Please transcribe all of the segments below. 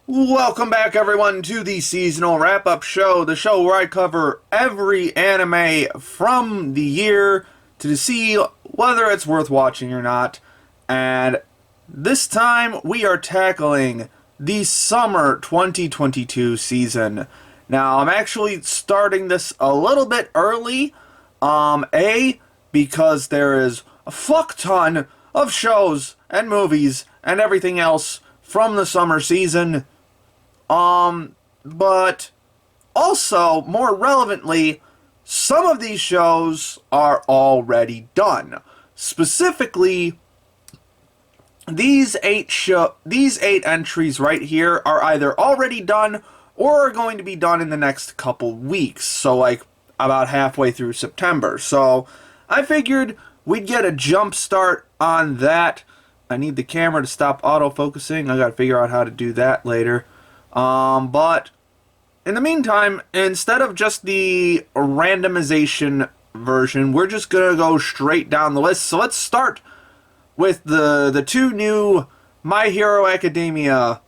Welcome back, everyone, to the seasonal wrap-up show, the show where I cover every anime from the year to see whether it's worth watching or not. And this time we are tackling the summer 2022 season. Now, I'm actually starting this a little bit early. Because there is a fuck ton of shows and movies and everything else from the summer season. But also, more relevantly, some of these shows are already done. Specifically, these eight entries right here are either already done or are going to be done in the next couple weeks. So, like, about halfway through September. So, I figured we'd get a jump start on that. I need the camera to stop autofocusing. I gotta figure out how to do that later. But in the meantime, instead of just the randomization version, we're just gonna go straight down the list. So let's start with the two new My Hero Academia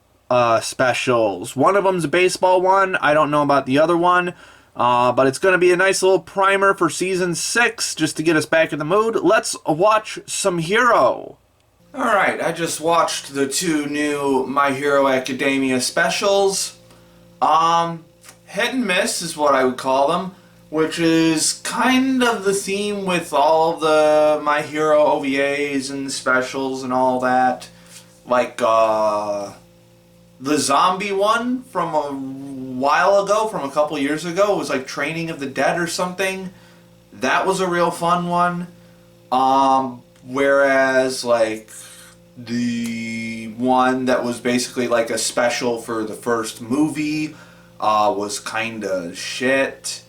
specials. One of them's a baseball one. I don't know about the other one. But it's going to be a nice little primer for Season 6, just to get us back in the mood. Let's watch some Hero. Alright, I just watched the two new My Hero Academia specials. Hit and miss is what I would call them, which is kind of the theme with all the My Hero OVAs and specials and all that. Like, the zombie one from a while ago, from a couple years ago, it was like Training of the Dead or something. That was a real fun one. Whereas, like, the one that was basically like a special for the first movie was kinda shit.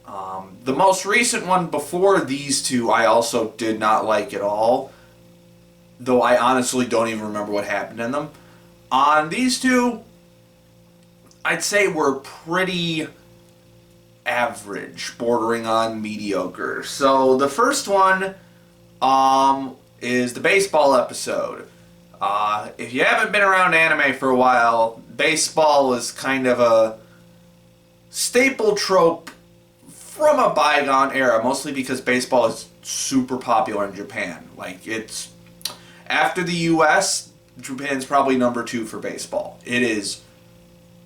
The most recent one before these two I also did not like at all, though I honestly don't even remember what happened in them. On these two, I'd say we're pretty average, bordering on mediocre. So the first one is the baseball episode. If you haven't been around anime for a while, baseball is kind of a staple trope from a bygone era, mostly because baseball is super popular in Japan. Like, it's after the US, Japan's probably number 2 for baseball. It is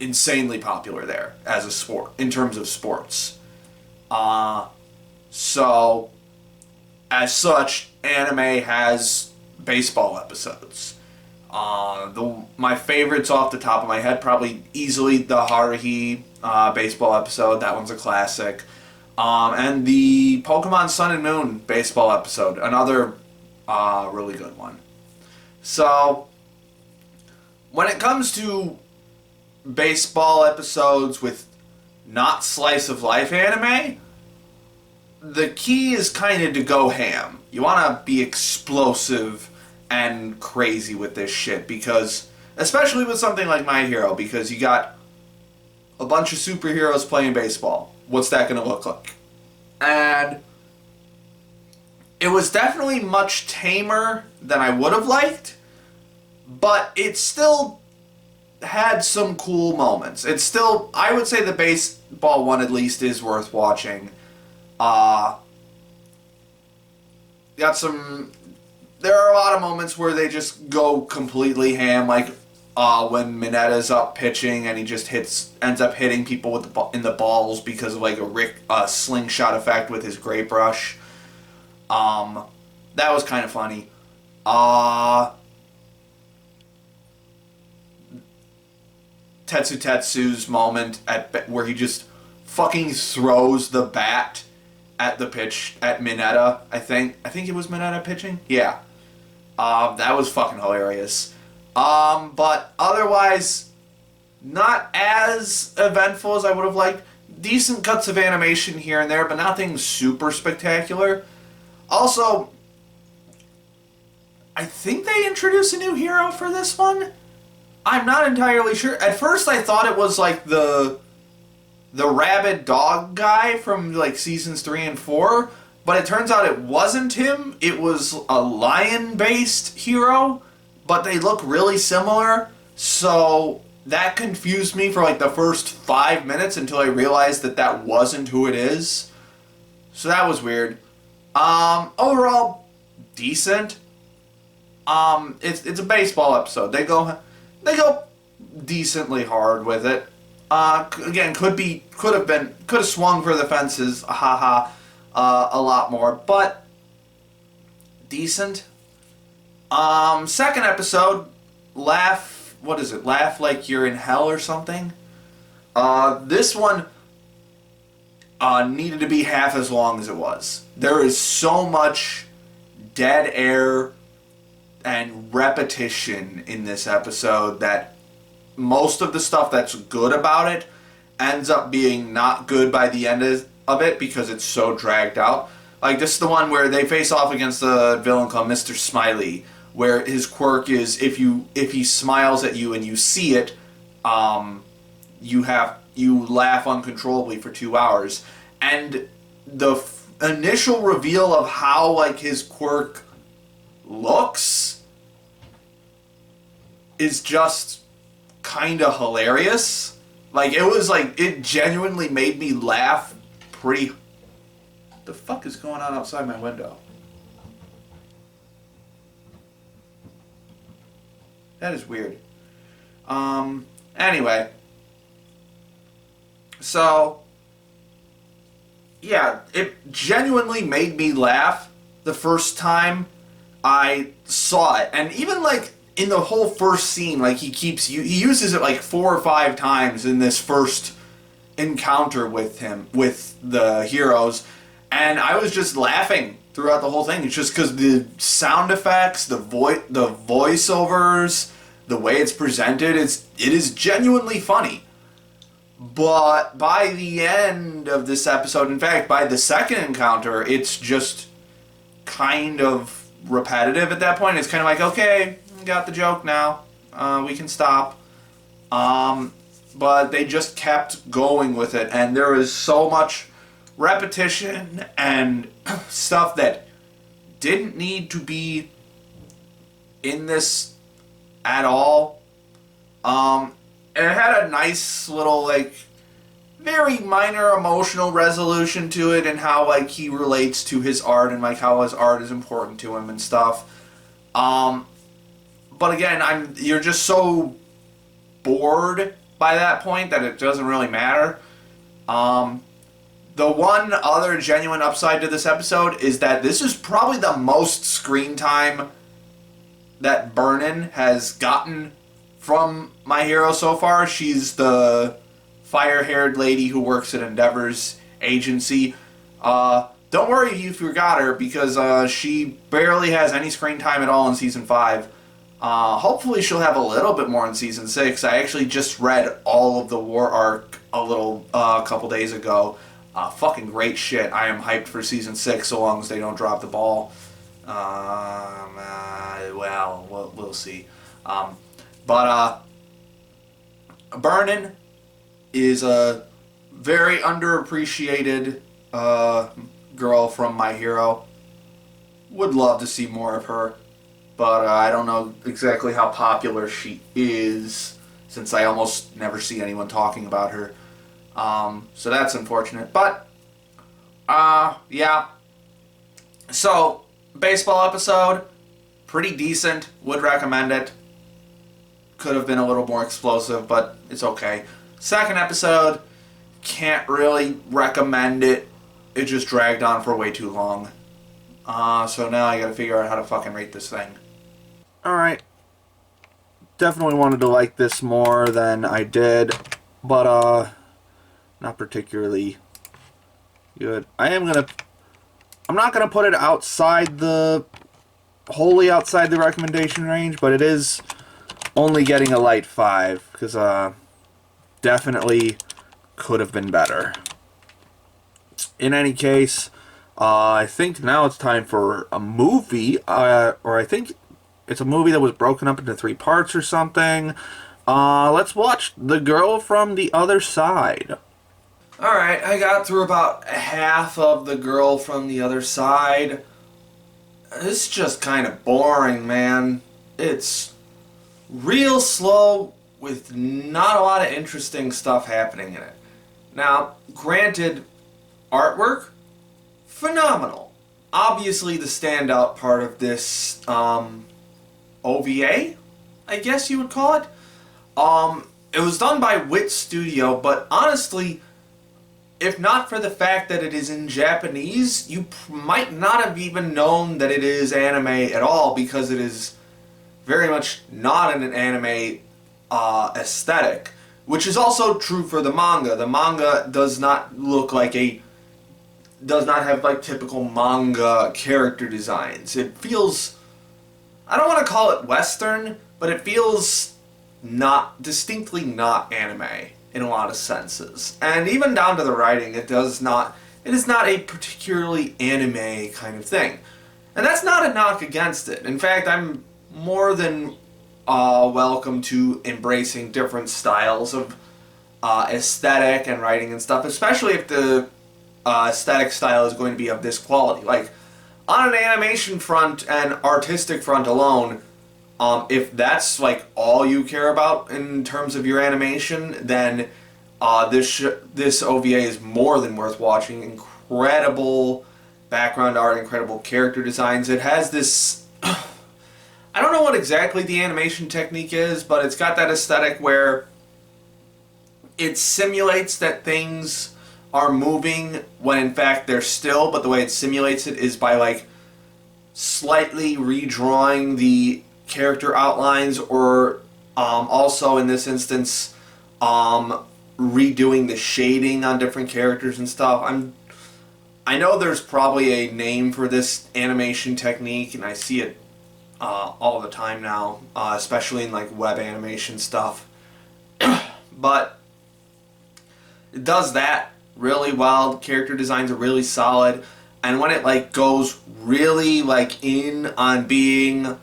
insanely popular there as a sport, in terms of sports. So, as such, anime has baseball episodes. My favorites off the top of my head, probably easily the Haruhi baseball episode. That one's a classic. And the Pokemon Sun and Moon baseball episode, another really good one. So, when it comes to baseball episodes with not slice of life anime, the key is kind of to go ham. You want to be explosive and crazy with this shit, because especially with something like My Hero, because you got a bunch of superheroes playing baseball. What's that going to look like? And it was definitely much tamer than I would have liked, but it still had some cool moments. It's still, I would say the baseball one at least is worth watching. Got some, there are a lot of moments where they just go completely ham, like when Minetta's up pitching and he just ends up hitting people with in the balls because of like a slingshot effect with his grape rush. That was kind of funny. Tetsu's moment where he just fucking throws the bat at the pitch at Mineta. I think it was Mineta pitching. Yeah, that was fucking hilarious. But otherwise, not as eventful as I would have liked. Decent cuts of animation here and there, but nothing super spectacular. Also, I think they introduced a new hero for this one. I'm not entirely sure. At first I thought it was like the rabid dog guy from like seasons 3 and 4, but it turns out it wasn't him. It was a lion-based hero, but they look really similar. So that confused me for like the first 5 minutes until I realized that that wasn't who it is. So that was weird. Overall, decent. It's a baseball episode. They go decently hard with it. Again, could have swung for the fences, a lot more, but decent. Second episode, what is it? Laugh like you're in hell or something. This one needed to be half as long as it was. There is so much dead air and repetition in this episode that most of the stuff that's good about it ends up being not good by the end of it because it's so dragged out. Like, this is the one where they face off against a villain called Mr. Smiley, where his quirk is if he smiles at you and you see it, you laugh uncontrollably for 2 hours. And the initial reveal of how, like, his quirk looks is just kind of hilarious. Like, it genuinely made me laugh pretty... What the fuck is going on outside my window? That is weird. Anyway. So, yeah, it genuinely made me laugh the first time I saw it. And even, like, in the whole first scene, like, he uses it, like, 4 or 5 times in this first encounter with the heroes. And I was just laughing throughout the whole thing. It's just because the sound effects, the voiceovers, the way it's presented, it is genuinely funny. But by the end of this episode, in fact, by the second encounter, it's just kind of repetitive at that point. It's kind of like, okay, got the joke now. We can stop. But they just kept going with it, and there is so much repetition and stuff that didn't need to be in this at all. And it had a nice little, like, very minor emotional resolution to it, and how, like, he relates to his art and, like, how his art is important to him and stuff. But again, you're just so bored by that point that it doesn't really matter. The one other genuine upside to this episode is that this is probably the most screen time that Burnin has gotten from My Hero so far. She's the fire-haired lady who works at Endeavor's agency. Don't worry if you forgot her, because she barely has any screen time at all in Season 5. Hopefully she'll have a little bit more in Season 6. I actually just read all of the War Arc a couple days ago. Fucking great shit. I am hyped for Season 6 so long as they don't drop the ball. Well, we'll see. But Burnin is a very underappreciated girl from My Hero. Would love to see more of her, but I don't know exactly how popular she is, since I almost never see anyone talking about her. So that's unfortunate. But, yeah. So, baseball episode, pretty decent. Would recommend it. Could have been a little more explosive, but it's okay. Second episode, can't really recommend it. It just dragged on for way too long. So now I gotta figure out how to fucking rate this thing. Alright. Definitely wanted to like this more than I did, but, not particularly good. I'm not gonna put it wholly outside the recommendation range, but it is only getting a light 5, because, definitely could have been better. In any case, I think now it's time for a movie, or I think it's a movie that was broken up into 3 parts or something. Let's watch The Girl from the Other Side. Alright, I got through about half of The Girl from the Other Side. It's just kind of boring, man. It's real slow, with not a lot of interesting stuff happening in it. Now, granted, artwork, phenomenal. Obviously, the standout part of this OVA, I guess you would call it. It was done by Wit Studio, but honestly, if not for the fact that it is in Japanese, you might not have even known that it is anime at all, because it is very much not an anime aesthetic, which is also true for the manga. The manga does not look like does not have like typical manga character designs. It feels, I don't want to call it Western, but it feels distinctly not anime in a lot of senses. And even down to the writing, it is not a particularly anime kind of thing. And that's not a knock against it. In fact, I'm more than welcome to embracing different styles of aesthetic and writing and stuff, especially if the aesthetic style is going to be of this quality. Like, on an animation front and artistic front alone, if that's like all you care about in terms of your animation, then this OVA is more than worth watching. Incredible background art, incredible character designs. It has this, I don't know what exactly the animation technique is, but it's got that aesthetic where it simulates that things are moving when in fact they're still, but the way it simulates it is by like slightly redrawing the character outlines, or also in this instance redoing the shading on different characters and stuff. I know there's probably a name for this animation technique, and I see it all the time now, especially in like web animation stuff. But it does that really well. The character designs are really solid, and when it like goes really like in on being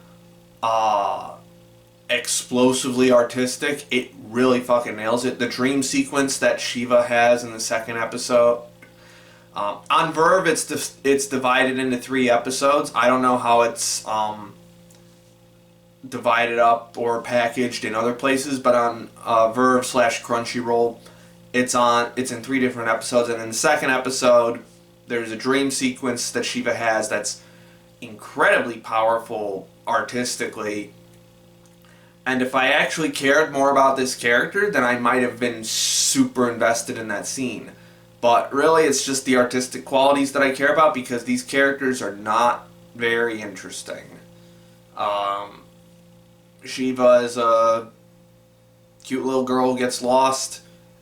explosively artistic, it really fucking nails it. The dream sequence that Shiva has in the second episode, on Verve it's divided into 3 episodes. I don't know how it's divided up or packaged in other places, but on Verve/Crunchyroll, it's in 3 different episodes. And in the second episode, there's a dream sequence that Shiva has that's incredibly powerful artistically. And if I actually cared more about this character, then I might have been super invested in that scene. But really, it's just the artistic qualities that I care about, because these characters are not very interesting. Shiva is a cute little girl who gets lost,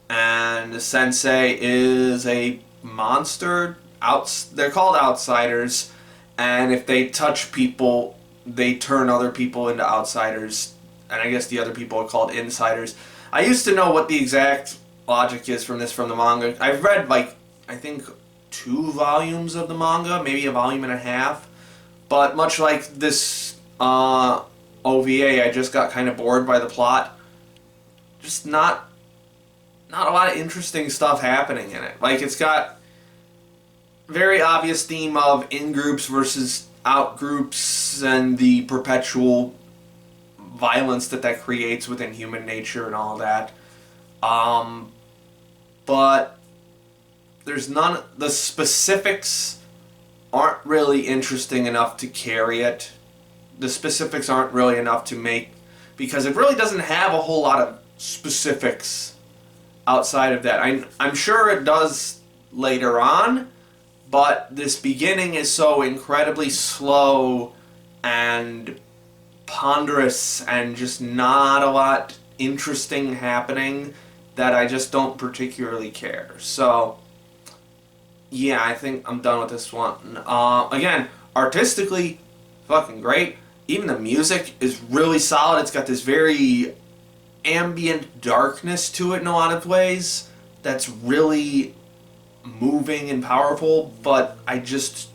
and the sensei is a monster. They're called outsiders, and if they touch people, they turn other people into outsiders, and I guess the other people are called insiders. I used to know what the exact logic is from the manga. I've read like, I think 2 volumes of the manga, maybe a volume and a half, but much like this OVA, I just got kind of bored by the plot. Just not a lot of interesting stuff happening in it. Like, it's got very obvious theme of in-groups versus out-groups and the perpetual violence that creates within human nature and all that. But there's the specifics aren't really interesting enough to carry it. The specifics aren't really enough to make, because it really doesn't have a whole lot of specifics outside of that. I'm sure it does later on, but this beginning is so incredibly slow and ponderous and just not a lot interesting happening that I just don't particularly care. So yeah, I think I'm done with this one. Again, artistically, fucking great. Even the music is really solid. It's got this very ambient darkness to it in a lot of ways that's really moving and powerful, but I just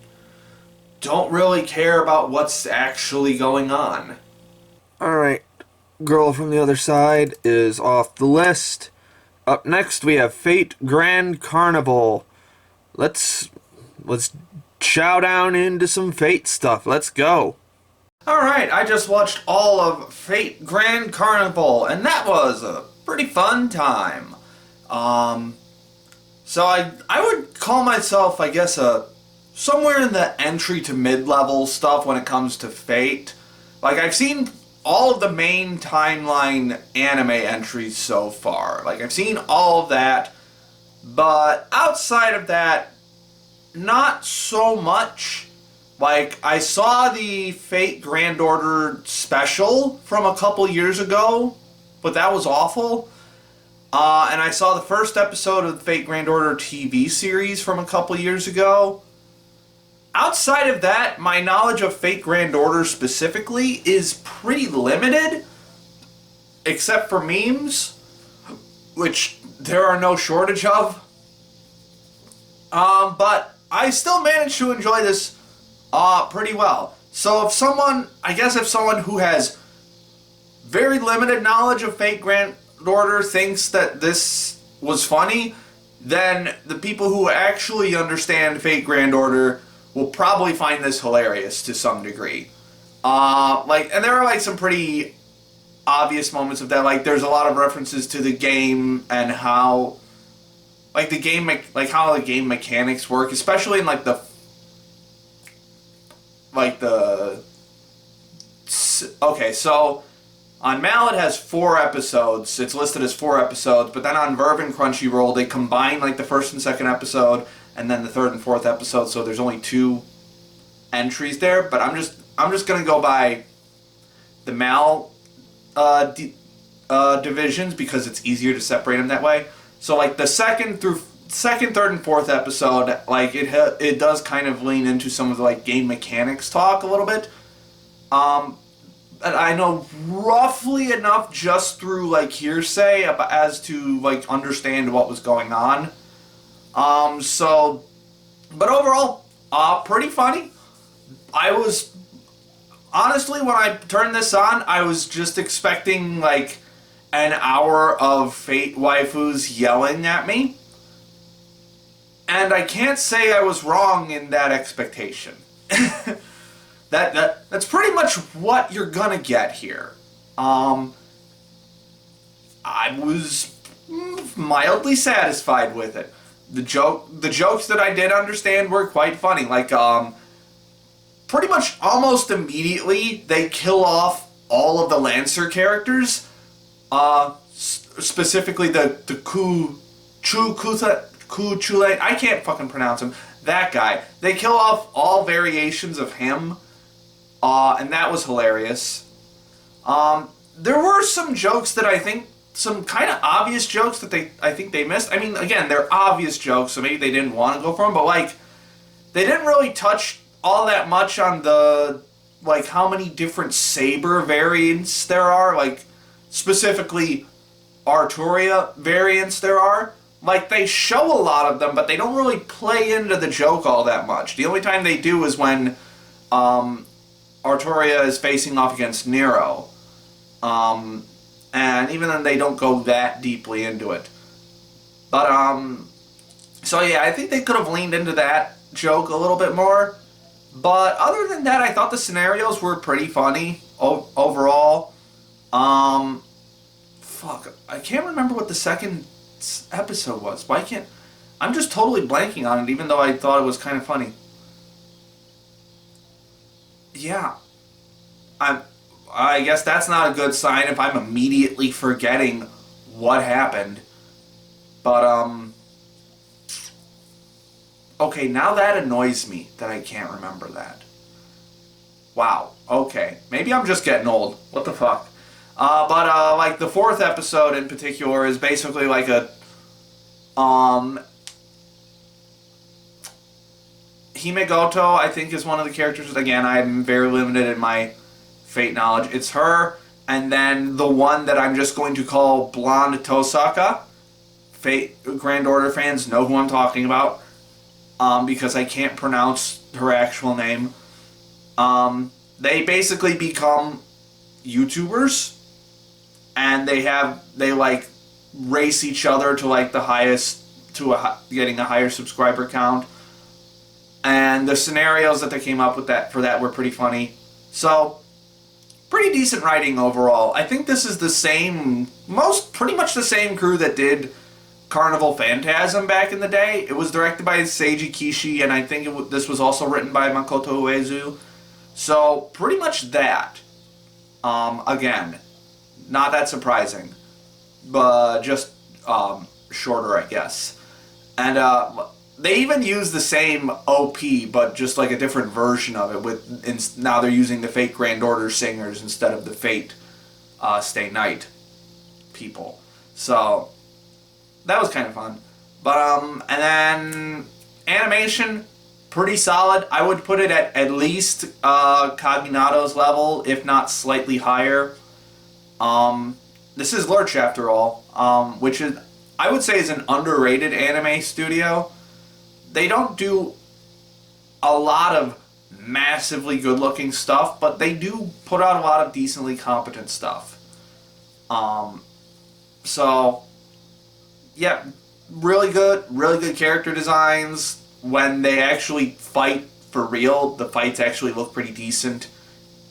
don't really care about what's actually going on. Alright, Girl from the Other Side is off the list. Up next we have Fate Grand Carnival. Let's chow down into some Fate stuff. Let's go. Alright, I just watched all of Fate Grand Carnival, and that was a pretty fun time. Um, so I would call myself, I guess, somewhere in the entry to mid-level stuff when it comes to Fate. Like, I've seen all of the main timeline anime entries so far. Like, I've seen all of that, but outside of that, not so much. Like, I saw the Fate Grand Order special from a couple years ago, but that was awful. And I saw the first episode of the Fate Grand Order TV series from a couple years ago. Outside of that, my knowledge of Fate Grand Order specifically is pretty limited, except for memes, which there are no shortage of. But I still managed to enjoy this pretty well. So if someone who has very limited knowledge of Fate Grand Order thinks that this was funny, then the people who actually understand Fate Grand Order will probably find this hilarious to some degree. And there are like some pretty obvious moments of that. Like, there's a lot of references to the game and how, like, how the game mechanics work, especially in okay, so on Mal it has 4 episodes. It's listed as 4 episodes, but then on Verve and Crunchyroll they combine like the first and second episode and then the third and fourth episode, so there's only 2 entries there. But I'm just gonna go by the Mal divisions because it's easier to separate them that way. So like the second, third, and fourth episode, like it does kind of lean into some of the like game mechanics talk a little bit. And I know roughly enough just through like hearsay as to like understand what was going on. But overall, pretty funny. I was honestly, when I turned this on, I was just expecting like an hour of Fate waifus yelling at me. And I can't say I was wrong in that expectation. That's pretty much what you're gonna get here. I was mildly satisfied with it. The jokes that I did understand were quite funny. Like, pretty much almost immediately they kill off all of the Lancer characters. Specifically the Chule. I can't fucking pronounce him. That guy. They kill off all variations of him. And that was hilarious. There were some jokes that I think, some kind of obvious jokes that I think they missed. I mean, again, they're obvious jokes, so maybe they didn't want to go for them, but like, they didn't really touch all that much on the, like, how many different Saber variants there are, like, specifically Arturia variants there are. Like, they show a lot of them, but they don't really play into the joke all that much. The only time they do is when, Arturia is facing off against Nero. And even then they don't go that deeply into it. But, so yeah, I think they could have leaned into that joke a little bit more. But other than that, I thought the scenarios were pretty funny overall. Fuck, I can't remember what the second episode was. Why can't... I'm just totally blanking on it, even though I thought it was kind of funny. Yeah. I guess that's not a good sign if I'm immediately forgetting what happened. But, okay, now that annoys me that I can't remember that. Wow, okay. Maybe I'm just getting old. What the fuck? Like, the 4th episode in particular is basically like a, Himegoto, I think, is one of the characters. Again, I'm very limited in my Fate knowledge. It's her, and then the one that I'm just going to call Blonde Tosaka. Fate Grand Order fans know who I'm talking about, because I can't pronounce her actual name. They basically become YouTubers, and they like race each other to like the highest, getting a higher subscriber count. And the scenarios that they came up with for that were pretty funny. So pretty decent writing overall. I think this is the same, pretty much the same crew that did Carnival Phantasm back in the day. It was directed by Seiji Kishi, and I think this was also written by Makoto Uezu. So, pretty much that. Again, not that surprising, but just shorter, I guess. And they even use the same OP, but just like a different version of it. Now they're using the Fate Grand Order singers instead of the Fate Stay Night people. So that was kind of fun. But and then animation, pretty solid. I would put it at least Cognato's level, if not slightly higher. This is Lurch after all, which is, I would say, is an underrated anime studio. They don't do a lot of massively good-looking stuff, but they do put out a lot of decently competent stuff. So, yeah, really good character designs. When they actually fight for real, the fights actually look pretty decent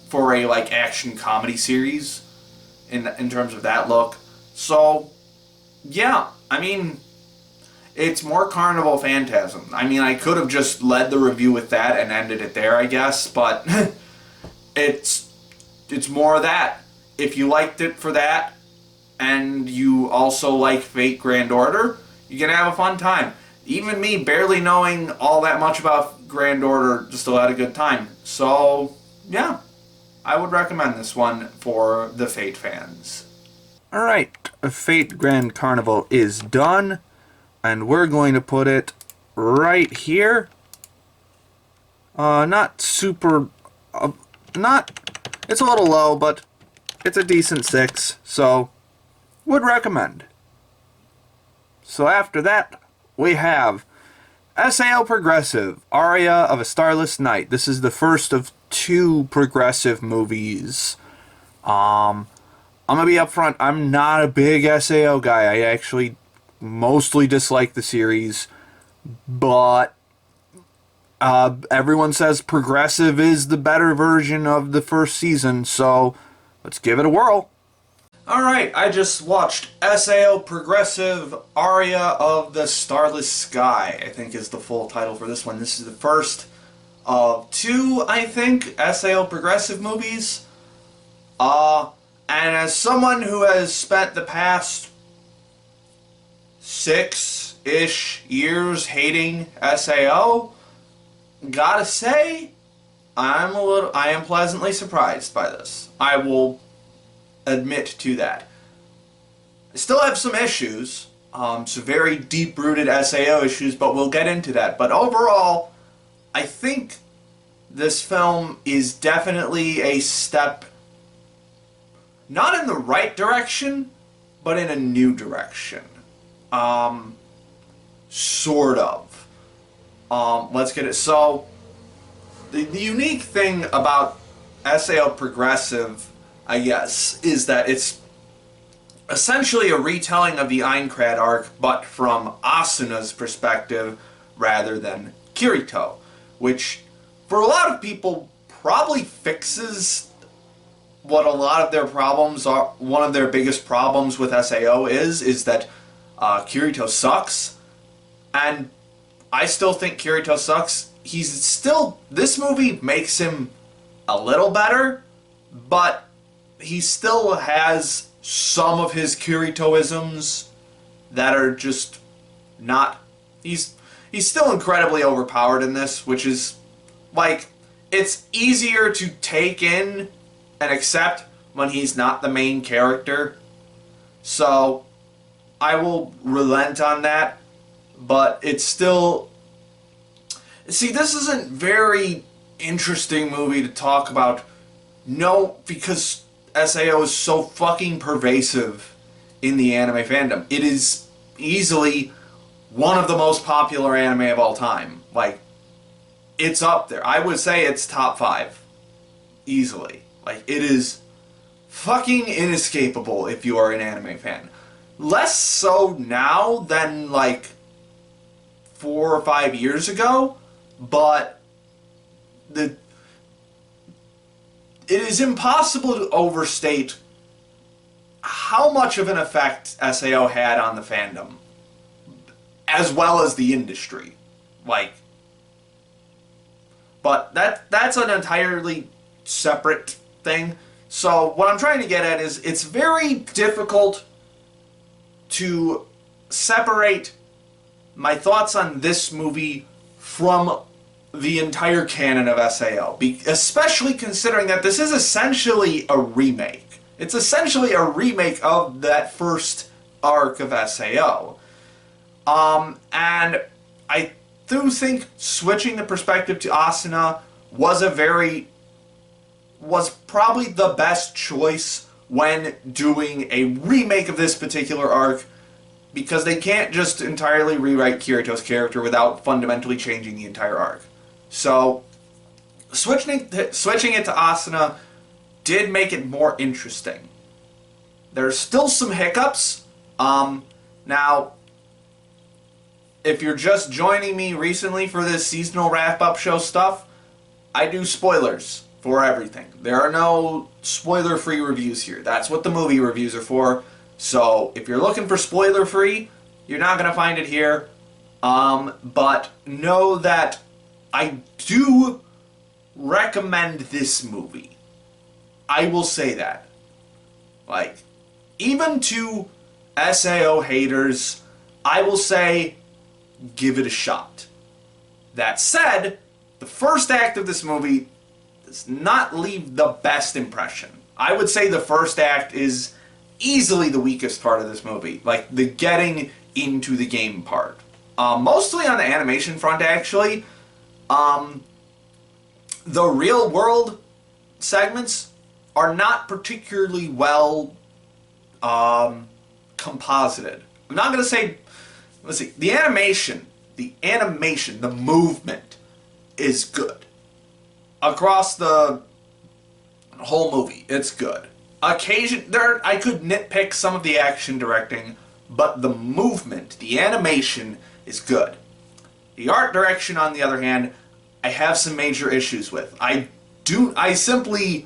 for a like action comedy series in terms of that look. So, yeah, I mean, it's more Carnival Phantasm. I mean, I could have just led the review with that and ended it there, I guess, but it's more of that. If you liked it for that, and you also like Fate Grand Order, you're going to have a fun time. Even me, barely knowing all that much about Grand Order, just still had a good time. So, yeah, I would recommend this one for the Fate fans. Alright, Fate Grand Carnival is done, and we're going to put it right here. Not super, it's a little low, but it's a decent 6, so would recommend. So after that, we have SAO Progressive, Aria of a Starless Night. This is the first of 2 Progressive movies. I'm gonna be upfront, I'm not a big SAO guy. I actually mostly dislike the series, but everyone says Progressive is the better version of the first season, so let's give it a whirl. Alright, I just watched SAO Progressive, Aria of the Starless Sky, I think is the full title for this one. This is the first of 2, I think, SAO Progressive movies. And as someone who has spent the past 6-ish years hating SAO, gotta say, I am pleasantly surprised by this. I will admit to that. I still have some issues, some very deep-rooted SAO issues, but we'll get into that. But overall, I think this film is definitely a step, not in the right direction, but in a new direction. Sort of. Let's get it. So, the unique thing about SAO Progressive, I guess, is that it's essentially a retelling of the Aincrad arc, but from Asuna's perspective rather than Kirito, which, for a lot of people, probably fixes what a lot of their problems are. One of their biggest problems with SAO is that Kirito sucks, and I still think Kirito sucks. This movie makes him a little better, but he still has some of his Kiritoisms that are just not, he's still incredibly overpowered in this, which is, like, it's easier to take in and accept when he's not the main character. So, I will relent on that, but it's still... See, this isn't very interesting movie to talk about, because SAO is so fucking pervasive in the anime fandom. It is easily one of the most popular anime of all time. Like, it's up there. I would say it's top 5. Easily. Like, it is fucking inescapable if you are an anime fan. Less so now than, like, 4 or 5 years ago, but it is impossible to overstate how much of an effect SAO had on the fandom, as well as the industry. Like, but that's an entirely separate thing. So what I'm trying to get at is it's very difficult to separate my thoughts on this movie from the entire canon of SAO, especially considering that this is essentially a remake. It's essentially a remake of that first arc of SAO. And I do think switching the perspective to Asuna was probably the best choice when doing a remake of this particular arc, because they can't just entirely rewrite Kirito's character without fundamentally changing the entire arc. So, switching it to Asuna did make it more interesting. There's still some hiccups. Now, if you're just joining me recently for this seasonal wrap-up show stuff, I do spoilers for everything. There are no spoiler-free reviews here. That's what the movie reviews are for. So, if you're looking for spoiler-free, you're not going to find it here. But know that I do recommend this movie. I will say that. Like, even to SAO haters, I will say, give it a shot. That said, the first act of this movie does not leave the best impression. I would say the first act is easily the weakest part of this movie. Like, the getting into the game part. Mostly on the animation front, actually. The real world segments are not particularly well composited. I'm not going to say... Let's see. The animation, the movement is good. Across the whole movie, it's good. I could nitpick some of the action directing, but the movement, the animation is good. The art direction, on the other hand, I have some major issues with. I simply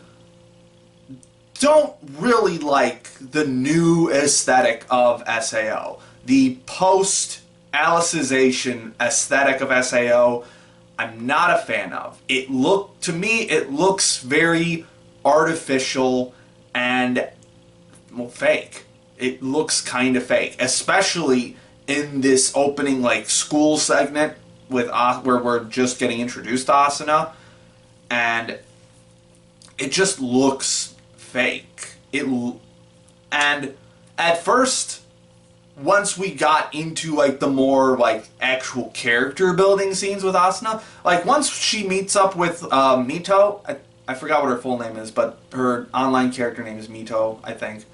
don't really like the new aesthetic of SAO. The post-Alicization aesthetic of SAO, I'm not a fan of. To me, it looks very artificial and, well, fake. It looks kind of fake, especially in this opening, like, school segment with where we're just getting introduced to Asuna, and it just looks fake. And at first, once we got into, like, the more, like, actual character building scenes with Asuna, like, once she meets up with Mito, I forgot what her full name is, but her online character name is Mito, I think.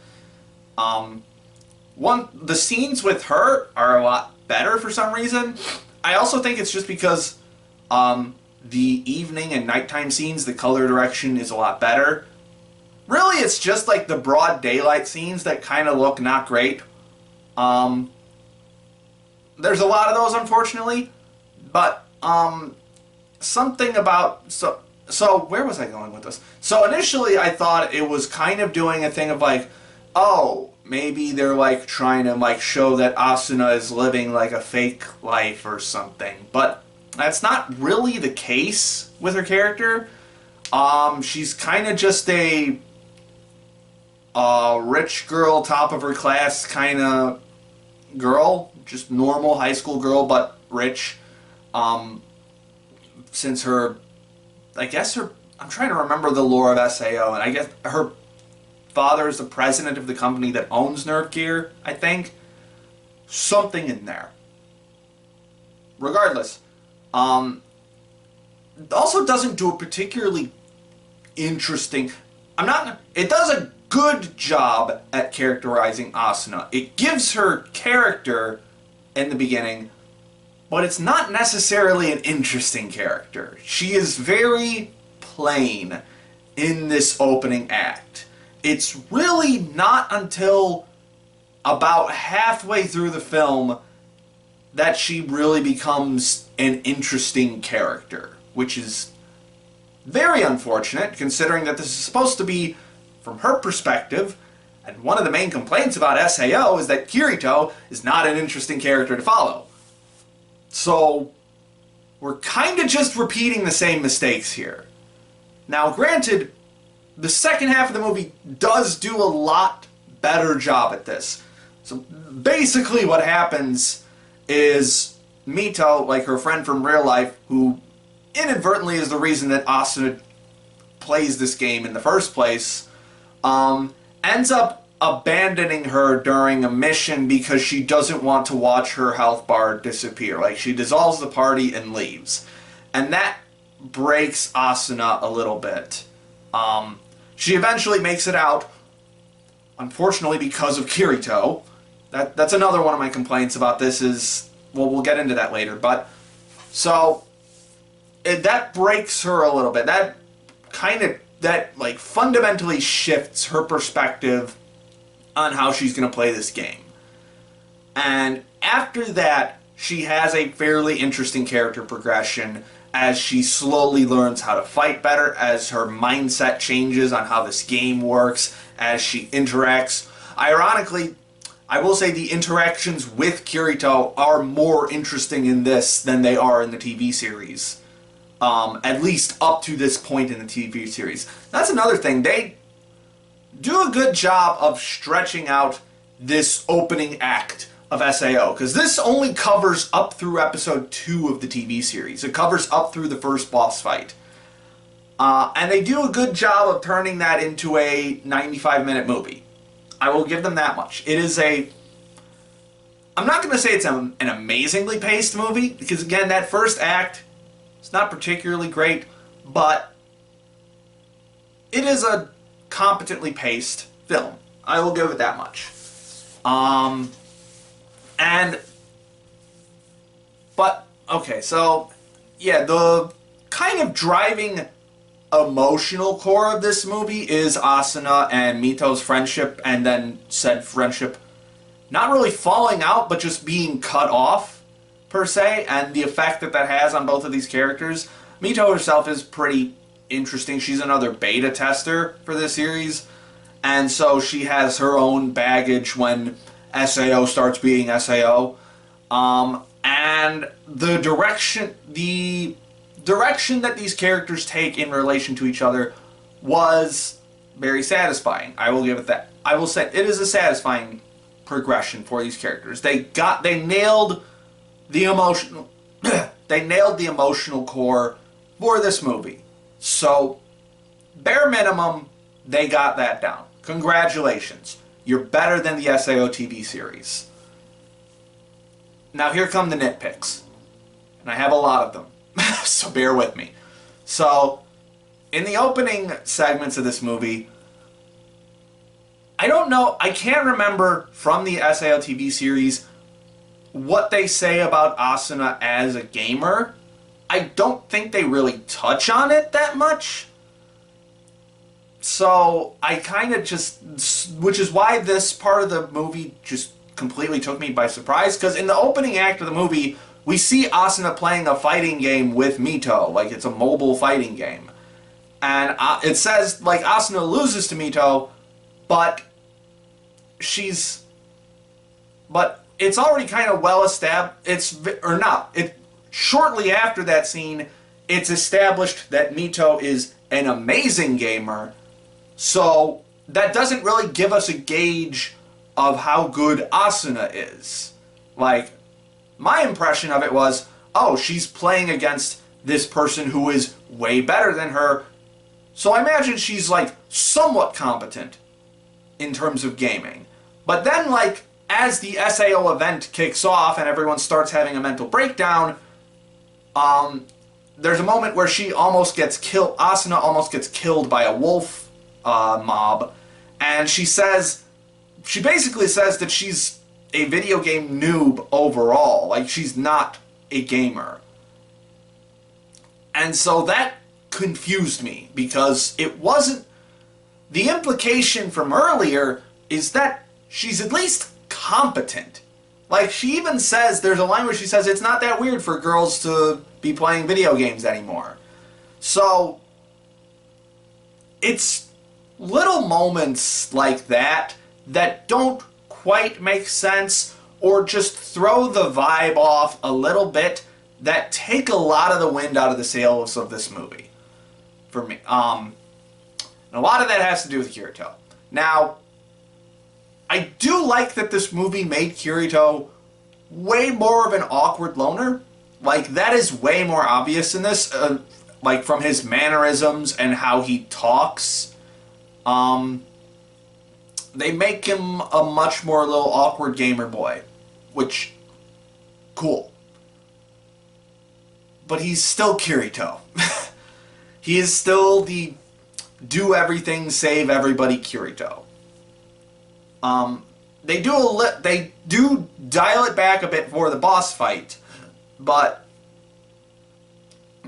The scenes with her are a lot better for some reason. I also think it's just because the evening and nighttime scenes, the color direction is a lot better. Really, it's just like the broad daylight scenes that kind of look not great. There's a lot of those, unfortunately, but something about... So where was I going with this? So initially I thought it was kind of doing a thing of like, oh, maybe they're like trying to like show that Asuna is living like a fake life or something. But that's not really the case with her character. She's kind of just a rich girl, top of her class kind of girl. Just normal high school girl, but rich. Since her... I'm trying to remember the lore of SAO, and I guess her father is the president of the company that owns Nerve Gear, I think. Something in there. Regardless, also doesn't do a particularly interesting... It does a good job at characterizing Asuna. It gives her character in the beginning, but it's not necessarily an interesting character. She is very plain in this opening act. It's really not until about halfway through the film that she really becomes an interesting character, which is Very unfortunate, considering that this is supposed to be from her perspective, and one of the main complaints about SAO is that Kirito is not an interesting character to follow. So, we're kind of just repeating the same mistakes here. Now, granted, the second half of the movie does do a lot better job at this. So, basically what happens is Mito, like her friend from real life, who inadvertently is the reason that Asuna plays this game in the first place, ends up abandoning her during a mission because she doesn't want to watch her health bar disappear. Like, she dissolves the party and leaves. And that breaks Asuna a little bit. She eventually makes it out, unfortunately because of Kirito. That's another one of my complaints about this is, well, we'll get into that later, but, so, that breaks her a little bit. That fundamentally shifts her perspective on how she's going to play this game. And after that, she has a fairly interesting character progression as she slowly learns how to fight better, as her mindset changes on how this game works, as she interacts. Ironically, I will say the interactions with Kirito are more interesting in this than they are in the TV series. At least up to this point in the TV series. That's another thing. They do a good job of stretching out this opening act of SAO, because this only covers up through episode 2 of the TV series. It covers up through the first boss fight. And they do a good job of turning that into a 95-minute movie. I will give them that much. It is a... I'm not going to say it's an amazingly paced movie, because again, that first act, it's not particularly great, but it is a competently paced film. I will give it that much. But, okay, so, yeah, the kind of driving emotional core of this movie is Asuna and Mito's friendship, and then said friendship not really falling out, but just being cut off, per se, and the effect that that has on both of these characters. Mito herself is pretty interesting. She's another beta tester for this series, and so she has her own baggage when SAO starts being SAO. And the direction that these characters take in relation to each other was very satisfying. I will give it that. I will say it is a satisfying progression for these characters. They nailed the emotional they nailed the emotional core for this movie. So, bare minimum, they got that down. Congratulations. You're better than the SAO TV series. Now here come the nitpicks. And I have a lot of them. So bear with me. So, in the opening segments of this movie, I don't know, I can't remember from the SAO TV series what they say about Asuna as a gamer. I don't think they really touch on it that much. So, I kind of just... Which is why this part of the movie just completely took me by surprise, because in the opening act of the movie, we see Asuna playing a fighting game with Mito, like it's a mobile fighting game. And it says, like, Asuna loses to Mito, but it's already kind of well established, shortly after that scene, it's established that Mito is an amazing gamer, so that doesn't really give us a gauge of how good Asuna is. Like, my impression of it was, oh, she's playing against this person who is way better than her, so I imagine she's, like, somewhat competent in terms of gaming. But then, like, as the SAO event kicks off and everyone starts having a mental breakdown, there's a moment where she almost gets killed, Asuna almost gets killed by a wolf mob, and she basically says that she's a video game noob overall. Like, she's not a gamer. And so that confused me, because it wasn't... The implication from earlier is that she's at least competent. Like, she even says, there's a line where she says it's not that weird for girls to be playing video games anymore. So, it's little moments like that that don't quite make sense or just throw the vibe off a little bit that take a lot of the wind out of the sails of this movie for me. And a lot of that has to do with Kirito. Now, I do like that this movie made Kirito way more of an awkward loner. Like, that is way more obvious in this, like, from his mannerisms and how he talks. They make him a much more little awkward gamer boy, which, cool. But he's still Kirito. He is still the do everything, save everybody Kirito. They do dial it back a bit for the boss fight, but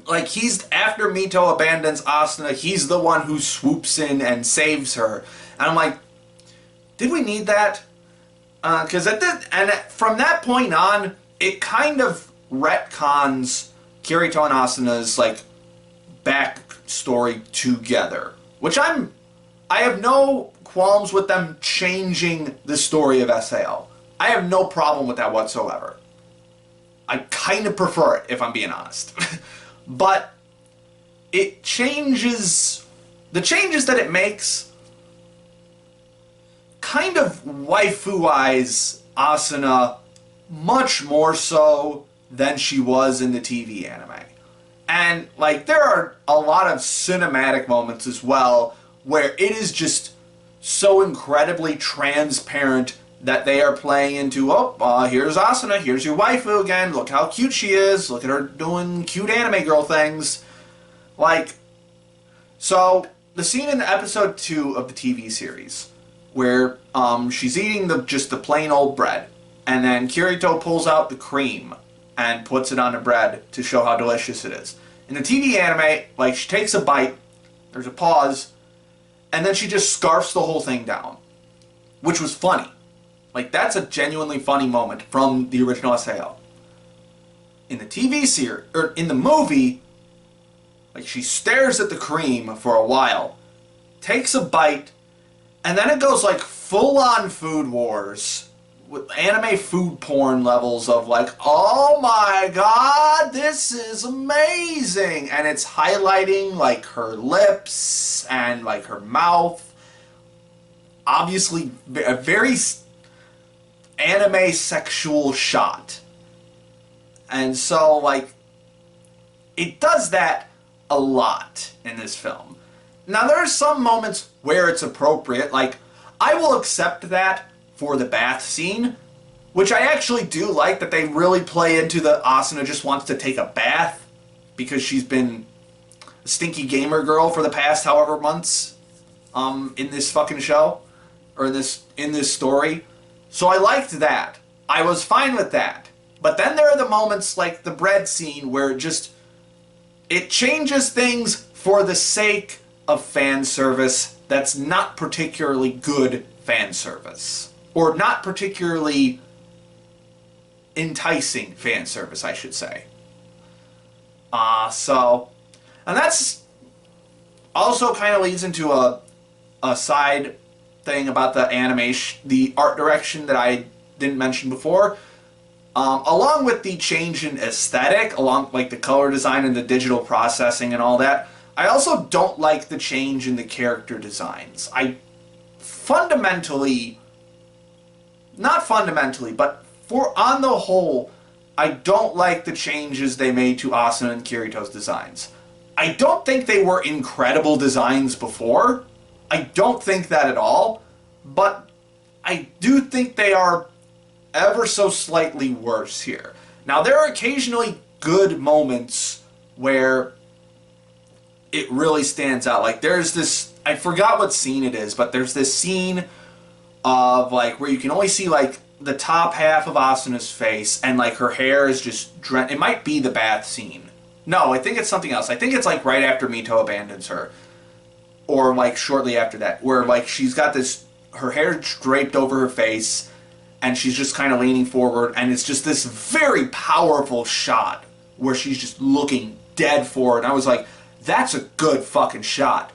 like, he's, after Mito abandons Asuna, he's the one who swoops in and saves her, and I'm like, did we need that? Because from that point on, it kind of retcons Kirito and Asuna's like backstory together, which I have no qualms with them changing the story of SAO. I have no problem with that whatsoever. I kind of prefer it, if I'm being honest. But it changes, the changes that it makes kind of waifu-ize Asuna much more so than she was in the TV anime. And like, there are a lot of cinematic moments as well where it is just so incredibly transparent that they are playing into, here's Asuna, here's your waifu again, look how cute she is, look at her doing cute anime girl things. Like, so, the scene in episode 2 of the TV series, where she's eating just the plain old bread, and then Kirito pulls out the cream and puts it on the bread to show how delicious it is. In the TV anime, like, she takes a bite, there's a pause, and then she just scarfs the whole thing down, which was funny. Like, that's a genuinely funny moment from the original SAO. In the TV series, or in the movie, like, she stares at the cream for a while, takes a bite, and then it goes like full-on Food Wars with anime food porn levels of like, oh my god, this is amazing! And it's highlighting like her lips and like her mouth. Obviously, a very anime sexual shot. And so, like, it does that a lot in this film. Now, there are some moments where it's appropriate, like, I will accept that for the bath scene, which I actually do like, that they really play into the Asuna just wants to take a bath because she's been a stinky gamer girl for the past however months in this fucking show, or in this story. So I liked that. I was fine with that. But then there are the moments like the bread scene where it changes things for the sake of fan service that's not particularly good fan service. Or not particularly enticing fan service, I should say. And that's also kind of leads into a side thing about the animation, the art direction that I didn't mention before. Along with the change in aesthetic, along like the color design and the digital processing and all that, I also don't like the change in the character designs. Not fundamentally, but on the whole, I don't like the changes they made to Asuna and Kirito's designs. I don't think they were incredible designs before. I don't think that at all. But I do think they are ever so slightly worse here. Now, there are occasionally good moments where it really stands out. Like, there's this, I forgot what scene it is, but there's this scene of, like, where you can only see, like, the top half of Asuna's face, and, like, her hair is just it might be the bath scene. No, I think it's something else. I think it's, like, right after Mito abandons her. Or, like, shortly after that, where, like, she's got this, her hair draped over her face, and she's just kind of leaning forward, and it's just this very powerful shot where she's just looking dead forward. And I was like, that's a good fucking shot.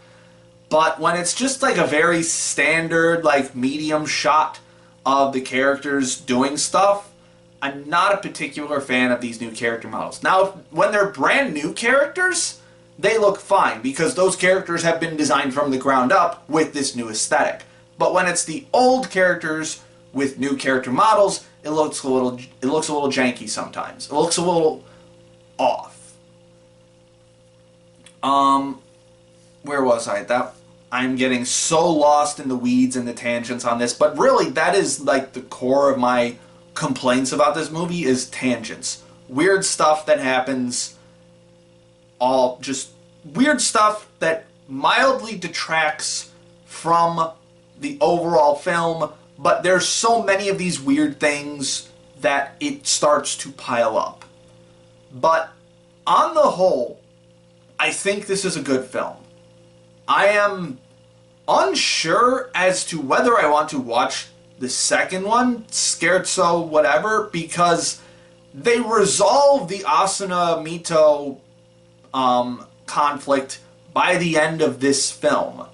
But when it's just like a very standard, like medium shot of the characters doing stuff, I'm not a particular fan of these new character models. Now, when they're brand new characters, they look fine because those characters have been designed from the ground up with this new aesthetic. But when it's the old characters with new character models, it looks a little janky sometimes. It looks a little off. Where was I? I'm getting so lost in the weeds and the tangents on this, but really that is like the core of my complaints about this movie is tangents. Weird stuff that happens, all just weird stuff that mildly detracts from the overall film, but there's so many of these weird things that it starts to pile up. But on the whole, I think this is a good film. I am unsure as to whether I want to watch the second one, Scherzo whatever, because they resolve the Asuna-Mito conflict by the end of this film.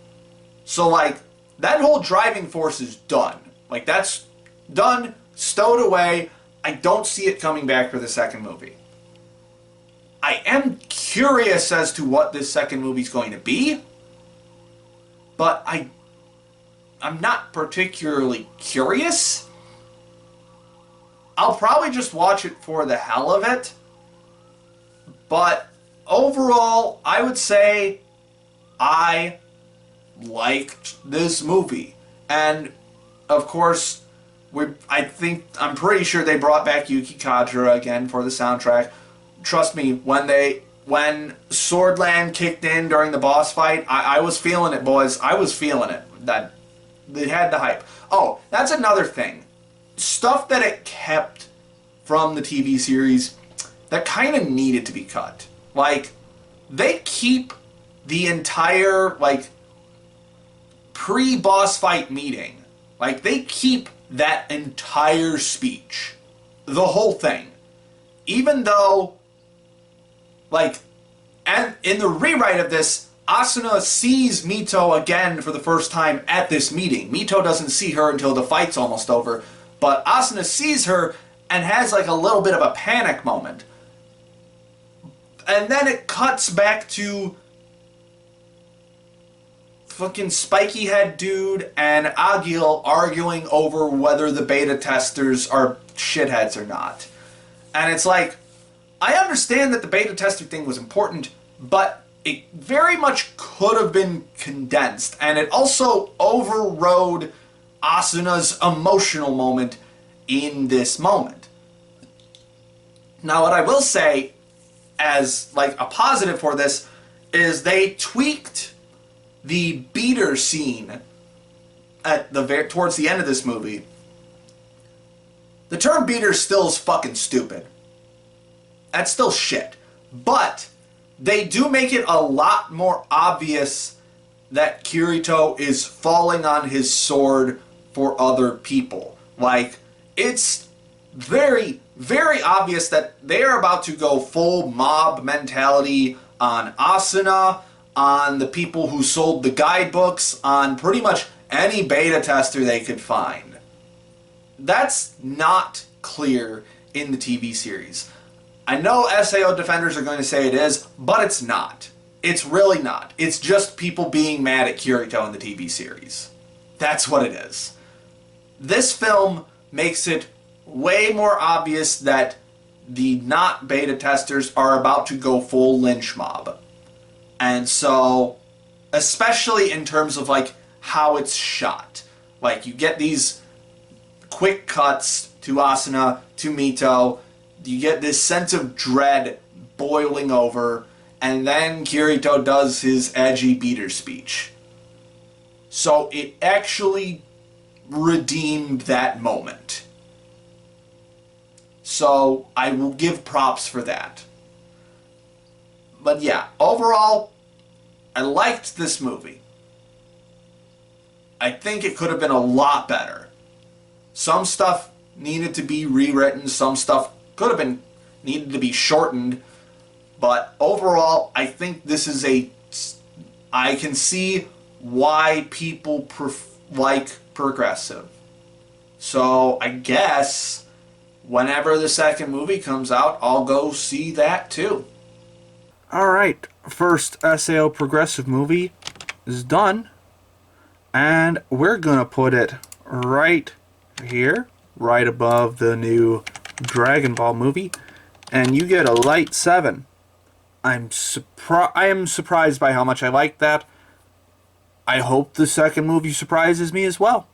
So, like, that whole driving force is done. Like, that's done, stowed away. I don't see it coming back for the second movie. I am curious as to what this second movie is going to be, but I'm not particularly curious. I'll probably just watch it for the hell of it, but overall, I would say I liked this movie. And, of course, I'm pretty sure they brought back Yuki Kajira again for the soundtrack. Trust me, when Swordland kicked in during the boss fight, I was feeling it, boys. I was feeling it. That it had the hype. Oh, that's another thing. Stuff that it kept from the TV series that kind of needed to be cut. Like, they keep the entire, like, pre-boss fight meeting. Like, they keep that entire speech. The whole thing. Even though, like, and in the rewrite of this, Asuna sees Mito again for the first time at this meeting. Mito doesn't see her until the fight's almost over, but Asuna sees her and has like a little bit of a panic moment. And then it cuts back to fucking spiky head dude and Agil arguing over whether the beta testers are shitheads or not. And it's like, I understand that the beta tester thing was important, but it very much could have been condensed, and it also overrode Asuna's emotional moment in this moment. Now, what I will say as like a positive for this is they tweaked the beater scene at towards the end of this movie. The term beater still is fucking stupid. That's still shit. But they do make it a lot more obvious that Kirito is falling on his sword for other people. Like, it's very, very obvious that they are about to go full mob mentality on Asuna, on the people who sold the guidebooks, on pretty much any beta tester they could find. That's not clear in the TV series. I know SAO defenders are going to say it is, but it's not. It's really not. It's just people being mad at Kirito in the TV series. That's what it is. This film makes it way more obvious that the not beta testers are about to go full lynch mob. And so, especially in terms of like how it's shot. Like, you get these quick cuts to Asuna, to Mito. You get this sense of dread boiling over, and then Kirito does his edgy beater speech. So it actually redeemed that moment. So I will give props for that. But yeah, overall, I liked this movie. I think it could have been a lot better. Some stuff needed to be rewritten, some stuff could have been needed to be shortened, but overall I think this is I can see why people like progressive. So I guess whenever the second movie comes out, I'll go see that too. Alright, first SAO progressive movie is done. And we're gonna put it right here, right above the new Dragon Ball movie. And you get a light 7. I am surprised by how much I like that. I hope the second movie surprises me as well.